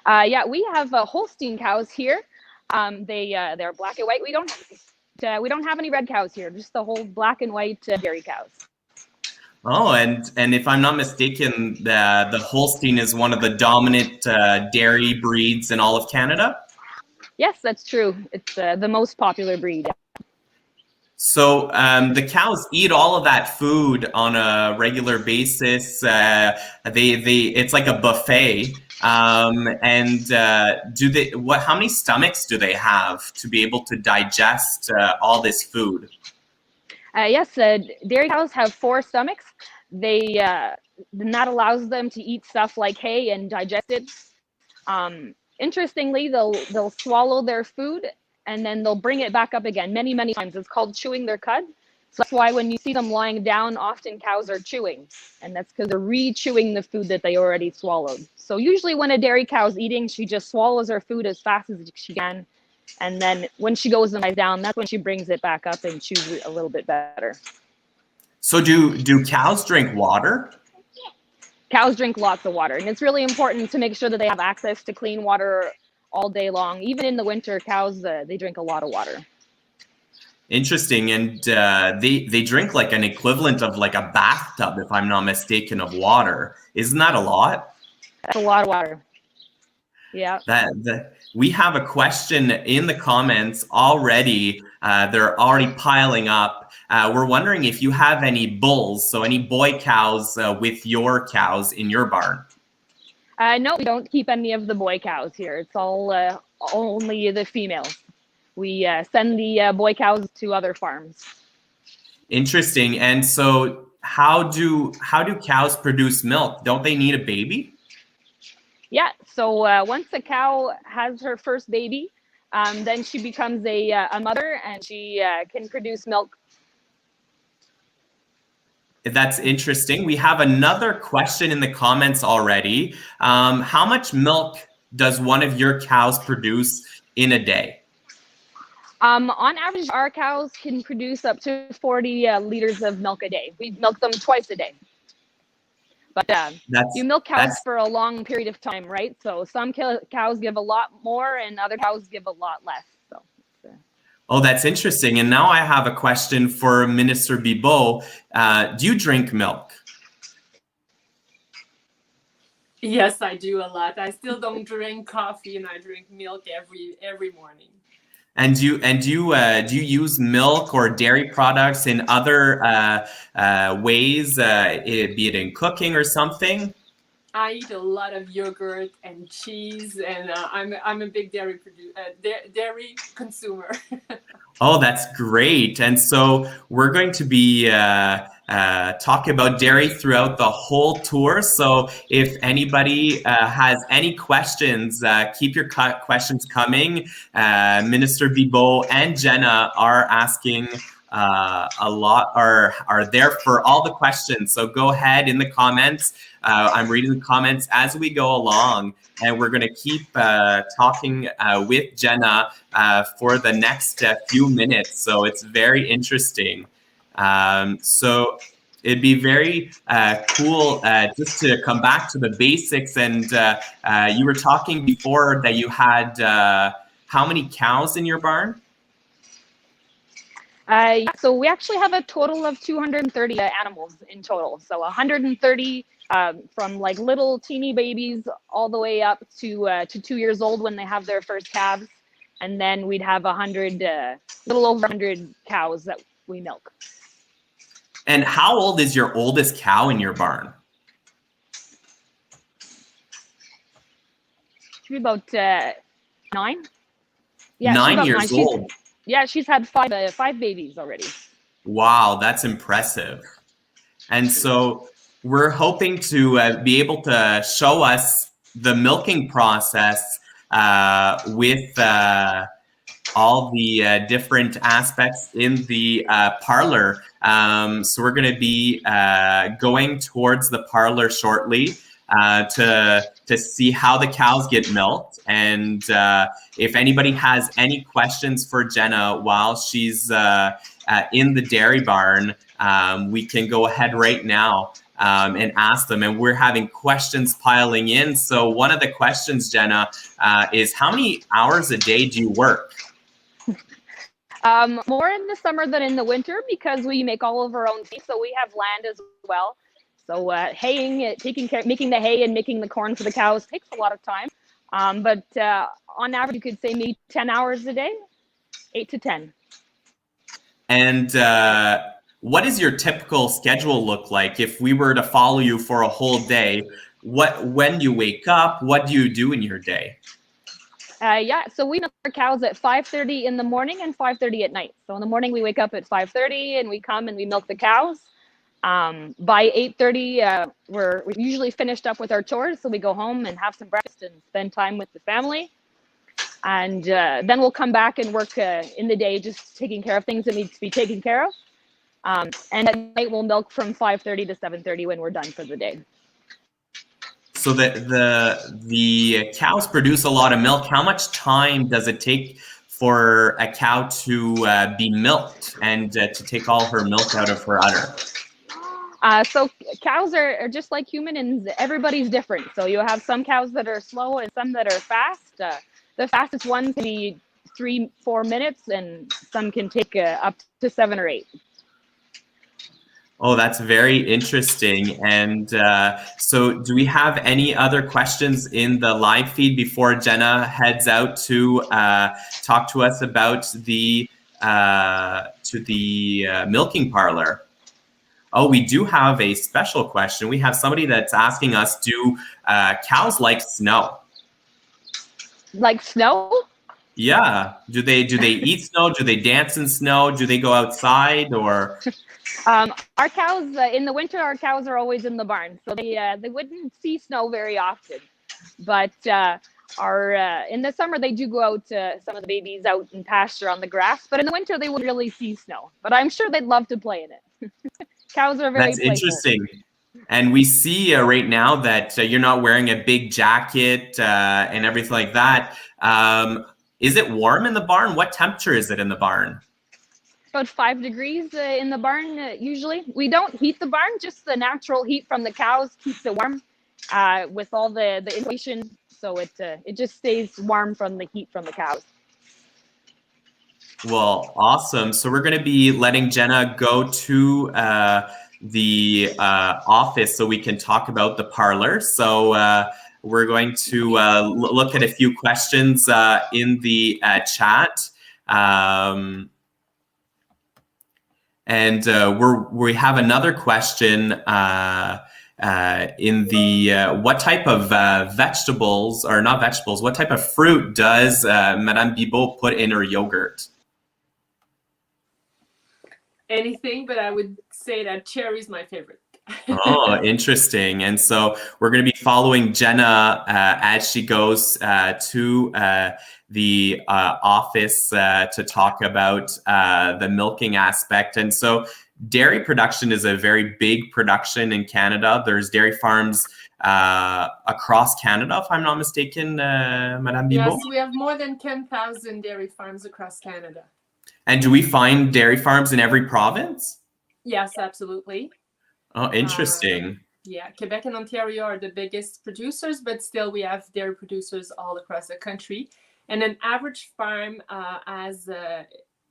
Yeah, we have Holstein cows here. They're black and white. We don't have any red cows here. Just the whole black and white dairy cows. Oh, and if I'm not mistaken, the Holstein is one of the dominant dairy breeds in all of Canada? Yes, that's true. It's the most popular breed. So the cows eat all of that food on a regular basis. It's like a buffet. And how many stomachs do they have to be able to digest all this food? Yes, dairy cows have 4 stomachs. And that allows them to eat stuff like hay and digest it. Interestingly, they'll swallow their food and then they'll bring it back up again many, many times. It's called chewing their cud. So that's why when you see them lying down, often cows are chewing. And that's because they're re-chewing the food that they already swallowed. So usually when a dairy cow's eating, she just swallows her food as fast as she can. And then when she goes and lies down, that's when she brings it back up and chews it a little bit better. So do cows drink water? Cows drink lots of water. And it's really important to make sure that they have access to clean water all day long. Even in the winter, cows, they drink a lot of water. Interesting. And they drink like an equivalent of like a bathtub, if I'm not mistaken, of water. Isn't that a lot? That's a lot of water. Yeah. We have a question in the comments already. They're already piling up. We're wondering if you have any bulls, so any boy cows with your cows in your barn. No, we don't keep any of the boy cows here. It's all only the females. We send the boy cows to other farms. Interesting. And so how do cows produce milk? Don't they need a baby? Yeah. So once a cow has her first baby, then she becomes a mother and she can produce milk. That's interesting. We have another question in the comments already. How much milk does one of your cows produce in a day? On average, our cows can produce up to 40 liters of milk a day. We milk them twice a day. But you milk cows for a long period of time, right? So some cows give a lot more and other cows give a lot less. So. Oh, that's interesting. And now I have a question for Minister Bibeau. Do you drink milk? Yes, I do a lot. I still don't drink coffee, and I drink milk every morning. And do you use milk or dairy products in other ways, be it in cooking or something? I eat a lot of yogurt and cheese, and I'm a big dairy consumer. Oh, that's great. And so we're going to be talking about dairy throughout the whole tour. So if anybody has any questions, keep your questions coming. Minister Bibeau and Jenna are asking a lot, are there for all the questions. So go ahead in the comments. I'm reading the comments as we go along, and we're going to keep talking with Jenna for the next few minutes. So it's very interesting. So it'd be very cool just to come back to the basics. And you were talking before that you had how many cows in your barn? So we actually have a total of 230 animals in total. So 130 from like little teeny babies all the way up to 2 years old when they have their first calves. And then we'd have 100, little over 100 cows that we milk. And how old is your oldest cow in your barn? She'd be about 9. Yeah, 9 years old. Yeah, she's had five babies already. Wow, that's impressive. And so we're hoping to be able to show us the milking process with all the different aspects in the parlor. So we're going to be going towards the parlor shortly to see how the cows get milked. And if anybody has any questions for Jenna while she's in the dairy barn, we can go ahead right now and ask them. And we're having questions piling in. So one of the questions, Jenna, is how many hours a day do you work? More in the summer than in the winter because we make all of our own feed. So we have land as well. So haying, making the hay and making the corn for the cows takes a lot of time. But on average, you could say maybe 10 hours a day, 8 to 10. And what does your typical schedule look like? If we were to follow you for a whole day, when you wake up, what do you do in your day? So we milk our cows at 5:30 in the morning and 5:30 at night. So in the morning, we wake up at 5:30 and we come and we milk the cows. By 8:30, we're usually finished up with our chores. So we go home and have some breakfast and spend time with the family. And then we'll come back and work in the day, just taking care of things that need to be taken care of. And at night, we'll milk from 5:30 to 7:30 when we're done for the day. So the cows produce a lot of milk. How much time does it take for a cow to be milked and to take all her milk out of her udder? So cows are just like humans, and everybody's different. So you have some cows that are slow and some that are fast. The fastest one can be 3-4 minutes, and some can take up to 7 or 8. Oh, that's very interesting. And so do we have any other questions in the live feed before Jenna heads out to talk to us about the milking parlor? Oh, we do have a special question. We have somebody that's asking us, do cows like snow? Like snow? Yeah. Do they eat snow? Do they dance in snow? Do they go outside or? Our cows in the winter, our cows are always in the barn, so they wouldn't see snow very often. But in the summer they do go out. Some of the babies out in pasture on the grass, but in the winter they wouldn't really see snow. But I'm sure they'd love to play in it. Cows are very. That's playful. Interesting. And we see right now that you're not wearing a big jacket and everything like that. Is it warm in the barn? What temperature is it in the barn? About 5 degrees in the barn usually. We don't heat the barn, just the natural heat from the cows keeps it warm with all the insulation. So it just stays warm from the heat from the cows. Well, awesome. So we're going to be letting Jenna go to the office so we can talk about the parlor. So we're going to look at a few questions in the chat. And we have another question in the what type of vegetables, or not vegetables, what type of fruit does Madame Bibeau put in her yogurt? Anything, but I would say that cherry is my favorite. Oh, interesting. And so we're going to be following Jenna as she goes to the office to talk about the milking aspect. And so dairy production is a very big production in Canada. There's dairy farms across Canada, if I'm not mistaken, Madame Bibeau? Yes, we have more than 10,000 dairy farms across Canada. And do we find dairy farms in every province? Yes, absolutely. Oh, interesting. Yeah, Quebec and Ontario are the biggest producers, but still we have dairy producers all across the country. And an average farm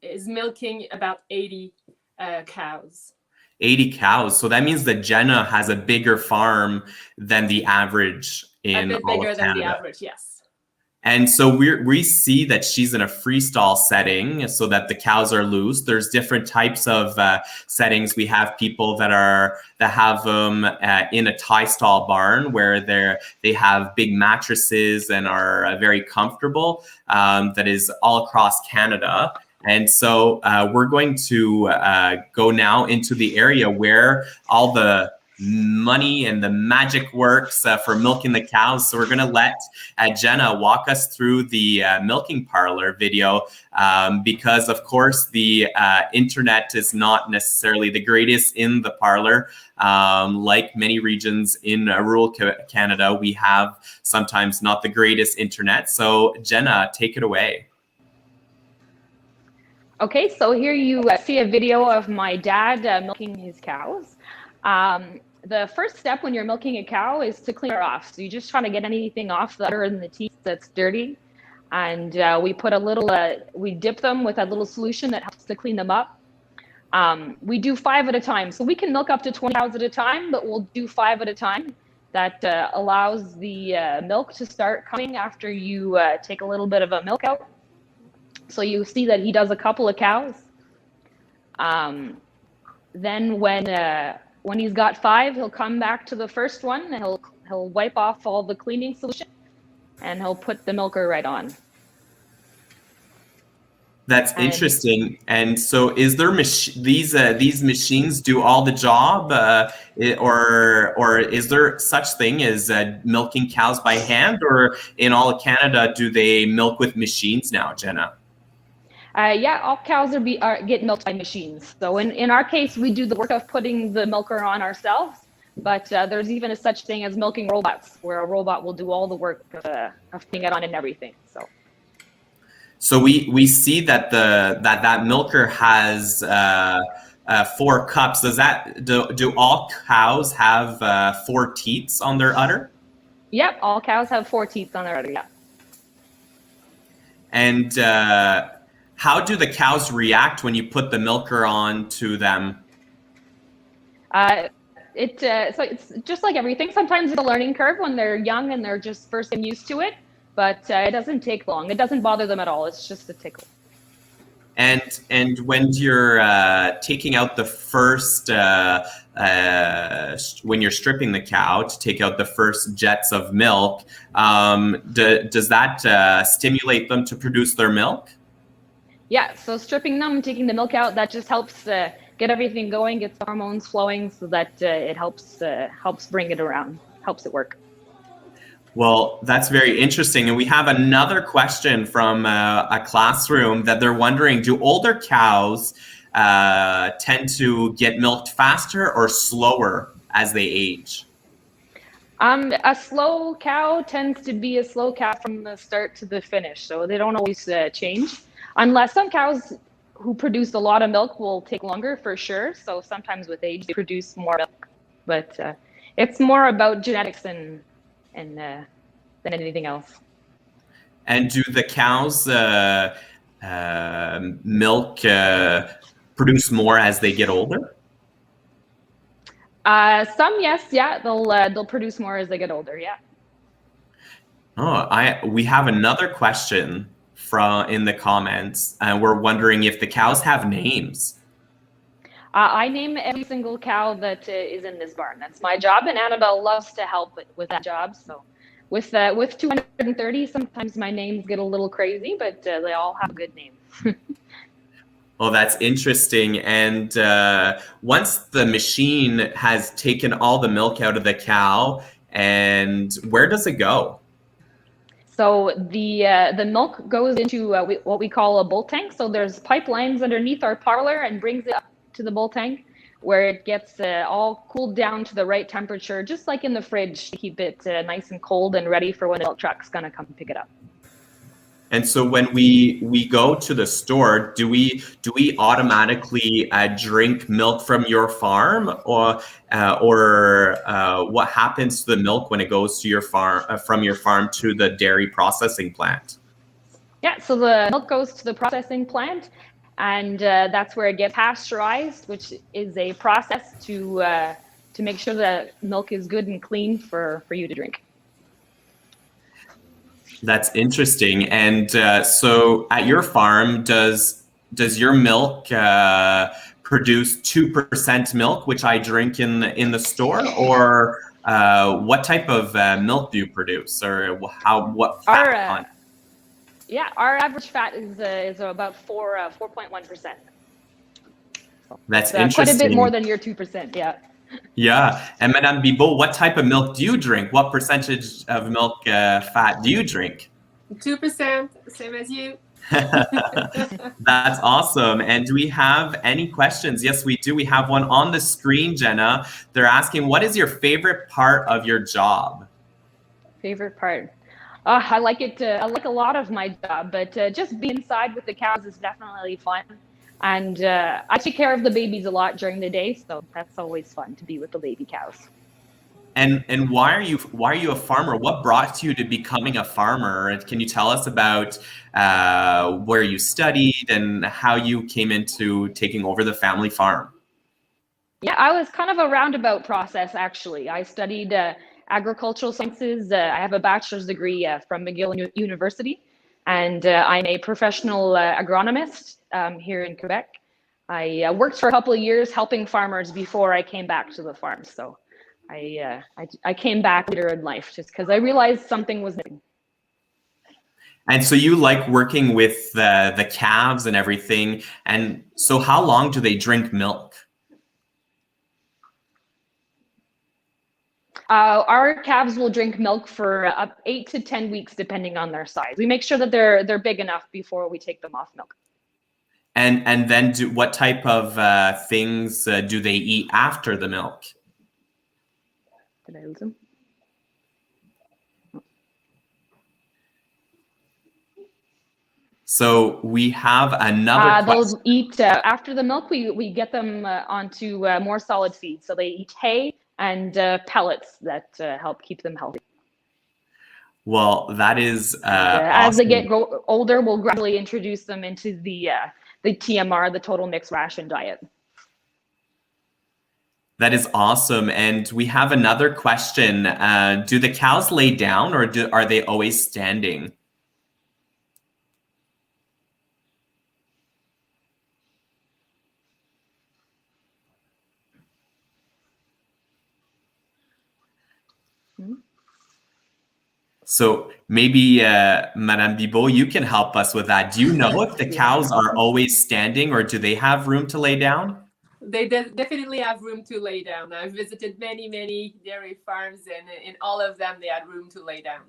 is milking about 80 cows. 80 cows. So that means that Jenna has a bigger farm than the average in all of Canada. A bit bigger than the average, yes. And so we see that she's in a freestall setting so that the cows are loose. There's different types of settings. We have people that have them in a tie stall barn where they have big mattresses and are very comfortable. That is all across Canada. And so we're going to go now into the area where all the money and the magic works for milking the cows. So we're going to let Jenna walk us through the milking parlor video because, of course, the internet is not necessarily the greatest in the parlor. Like many regions in rural Canada, we have sometimes not the greatest internet. So Jenna, take it away. Okay, so here you see a video of my dad milking his cows. The first step when you're milking a cow is to clean her off. So you just try to get anything off the udder and the teeth that's dirty. And we put a little, we dip them with a little solution that helps to clean them up. We do 5 at a time. So we can milk up to 20 cows at a time, but we'll do 5 at a time. That allows the milk to start coming after you take a little bit of a milk out. So you see that he does a couple of cows. Then when he's got 5, he'll come back to the first one and he'll wipe off all the cleaning solution and he'll put the milker right on. That's interesting. And so is there these machines do all the job or is there such thing as milking cows by hand, or in all of Canada do they milk with machines now, Jenna? Yeah, all cows get milked by machines. So in our case, we do the work of putting the milker on ourselves, but there's even a such thing as milking robots, where a robot will do all the work of putting it on and everything. So we see that that milker has 4 cups. Do all cows have 4 teats on their udder? Yep, all cows have 4 teats on their udder. Yeah. And how do the cows react when you put the milker on to them? So it's just like everything. Sometimes it's a learning curve when they're young and they're just first getting used to it, but it doesn't take long. It doesn't bother them at all. It's just a tickle. And when you're taking out the first, when you're stripping the cow to take out the first jets of milk, does that stimulate them to produce their milk? Yeah, so stripping them, taking the milk out, that just helps get everything going, gets the hormones flowing, so that it helps bring it around, helps it work. Well, that's very interesting. And we have another question from a classroom that they're wondering, do older cows tend to get milked faster or slower as they age? A slow cow tends to be a slow cow from the start to the finish, so they don't always change. Unless some cows who produce a lot of milk will take longer for sure. So sometimes with age they produce more milk, but it's more about genetics than anything else. And do the cows milk produce more as they get older? Some, yes, yeah, they'll produce more as they get older, yeah. Oh, we have another question in the comments, and we're wondering if the cows have names. I name every single cow that is in this barn. That's my job, and Annabelle loves to help with that job. So with 230, sometimes my names get a little crazy, but they all have a good name. Well, that's interesting. And once the machine has taken all the milk out of the cow, and where does it go? So the milk goes into what we call a bull tank. So there's pipelines underneath our parlor and brings it up to the bull tank, where it gets all cooled down to the right temperature, just like in the fridge, to keep it nice and cold and ready for when the milk truck's gonna come pick it up. And so when we go to the store, do we automatically drink milk from your farm, or what happens to the milk when it goes to your farm from your farm to the dairy processing plant? Yeah, so the milk goes to the processing plant, and that's where it gets pasteurized, which is a process to make sure that milk is good and clean for you to drink. That's interesting. And so at your farm, does your milk produce 2% milk, which I drink in the store, or what type of milk do you produce, or what fat content? Yeah, our average fat is about 4.1%. That's interesting. Quite a bit more than your 2%. Yeah. Yeah. And Madame Bibeau, what type of milk do you drink? What percentage of milk fat do you drink? 2%, same as you. That's awesome. And do we have any questions? Yes, we do. We have one on the screen, Jenna. They're asking, what is your favorite part of your job? Favorite part? I like it. I like a lot of my job, but just being inside with the cows is definitely fun. And I take care of the babies a lot during the day, so that's always fun to be with the baby cows. And why are you a farmer? What brought you to becoming a farmer? Can you tell us about where you studied and how you came into taking over the family farm? Yeah, I was kind of a roundabout process, actually. I studied agricultural sciences. I have a bachelor's degree from McGill University, and I'm a professional agronomist here in Quebec. I worked for a couple of years helping farmers before I came back to the farm. So I came back later in life just because I realized something was missing. And so you like working with the calves and everything. And so how long do they drink milk? Our calves will drink milk for 8 to 10 weeks, depending on their size. We make sure that they're big enough before we take them off milk. And then what type of things do they eat after the milk? Did I lose them? So we have another question. They'll eat after the milk. We get them onto more solid feed. So they eat hay and pellets that help keep them healthy. Well, that is as they awesome. get older, we'll gradually introduce them into the TMR, the total mixed ration diet. That is awesome. And we have another question. Do the cows lay down or are they always standing? So maybe Madame Bibeau, you can help us with that. Do you know if the cows are always standing or do they have room to lay down? They definitely have room to lay down. I've visited many dairy farms, and in all of them, they had room to lay down.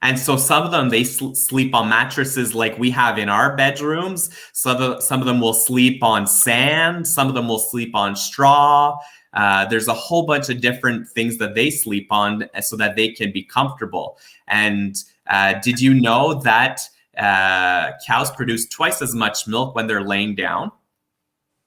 And so some of them, they sleep on mattresses like we have in our bedrooms. Some of them will sleep on sand. Some of them will sleep on straw. There's a whole bunch of different things that they sleep on so that they can be comfortable. And did you know that cows produce twice as much milk when they're laying down?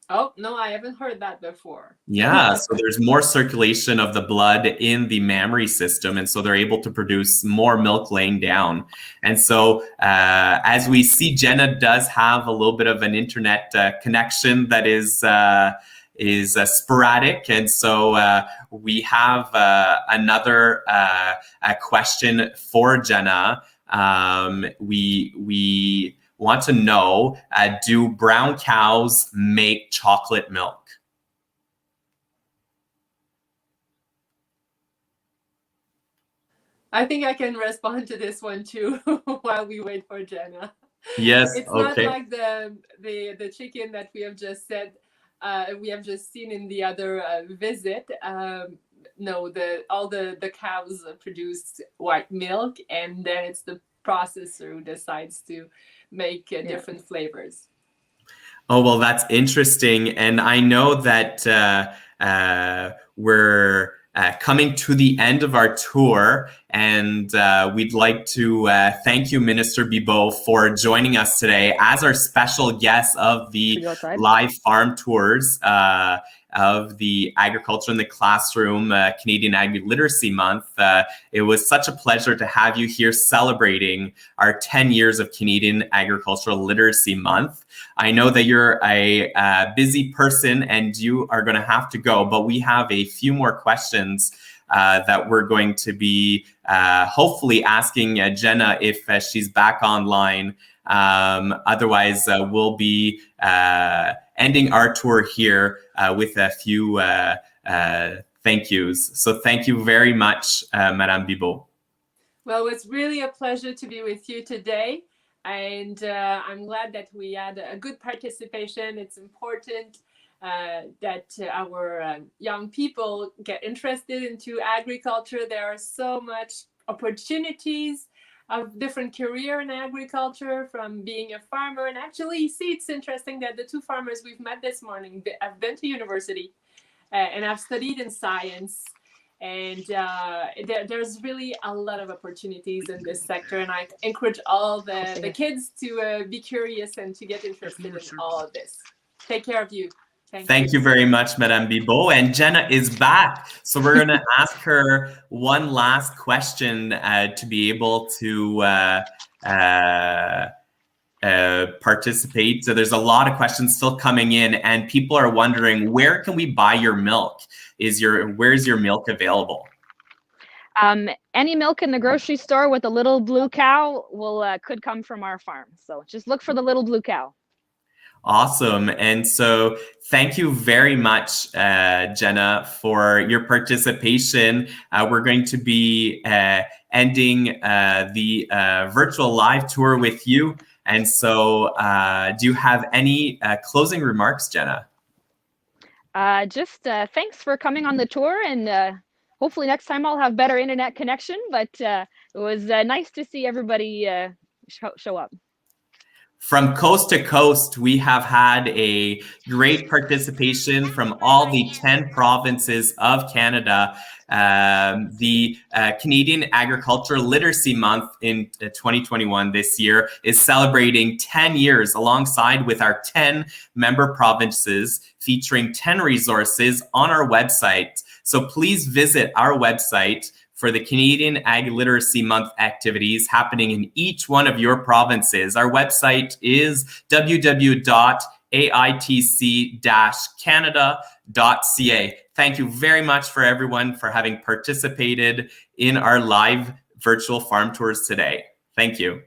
Oh, no, I haven't heard that before. Yeah, so there's more circulation of the blood in the mammary system, and so they're able to produce more milk laying down. And so as we see, Jenna does have a little bit of an internet connection that is sporadic, and so we have another question for Jenna. We want to know, do brown cows make chocolate milk? I think I can respond to this one too while we wait for Jenna. Yes, it's okay. Not like the chicken that we have just said. We have just seen in the other visit. No, all the cows produce white milk, and then it's the processor who decides to make different flavors. Oh, well, that's interesting. And I know that we're coming to the end of our tour, and we'd like to thank you, Minister Bibeau, for joining us today as our special guest of the live farm tours of the Agriculture in the Classroom Canadian Agri-Literacy Month. It was such a pleasure to have you here celebrating our 10 years of Canadian Agricultural Literacy Month. I know that you're a busy person and you are going to have to go, but we have a few more questions that we're going to be hopefully asking Jenna if she's back online. Otherwise, we'll be ending our tour here with a few thank yous. So thank you very much, Madame Bibeau. Well, it's really a pleasure to be with you today. And I'm glad that we had a good participation. It's important that our young people get interested into agriculture. There are so much opportunities of different career in agriculture, from being a farmer. And actually, you see, it's interesting that the two farmers we've met this morning have been to university and have studied in science. And there's really a lot of opportunities in this sector. And I encourage all the kids to be curious and to get interested in all of this. Take care of you. Thank you very much, Madame Bibeau. And Jenna is back. So we're going to ask her one last question to be able to participate. So there's a lot of questions still coming in, and people are wondering, where can we buy your milk? Where's your milk available? Any milk in the grocery store with a little blue cow could come from our farm. So just look for the little blue cow. Awesome. And so thank you very much, Jenna, for your participation. We're going to be ending the virtual live tour with you. And so do you have any closing remarks, Jenna? Just thanks for coming on the tour, and hopefully next time I'll have better internet connection, but it was nice to see everybody show up. From coast to coast, we have had a great participation from all the 10 provinces of Canada. The Canadian Agriculture Literacy Month in 2021 this year is celebrating 10 years alongside with our 10 member provinces, featuring 10 resources on our website. So please visit our website for the Canadian Ag Literacy Month activities happening in each one of your provinces. Our website is www.aitc-canada.ca. Thank you very much for everyone for having participated in our live virtual farm tours today. Thank you.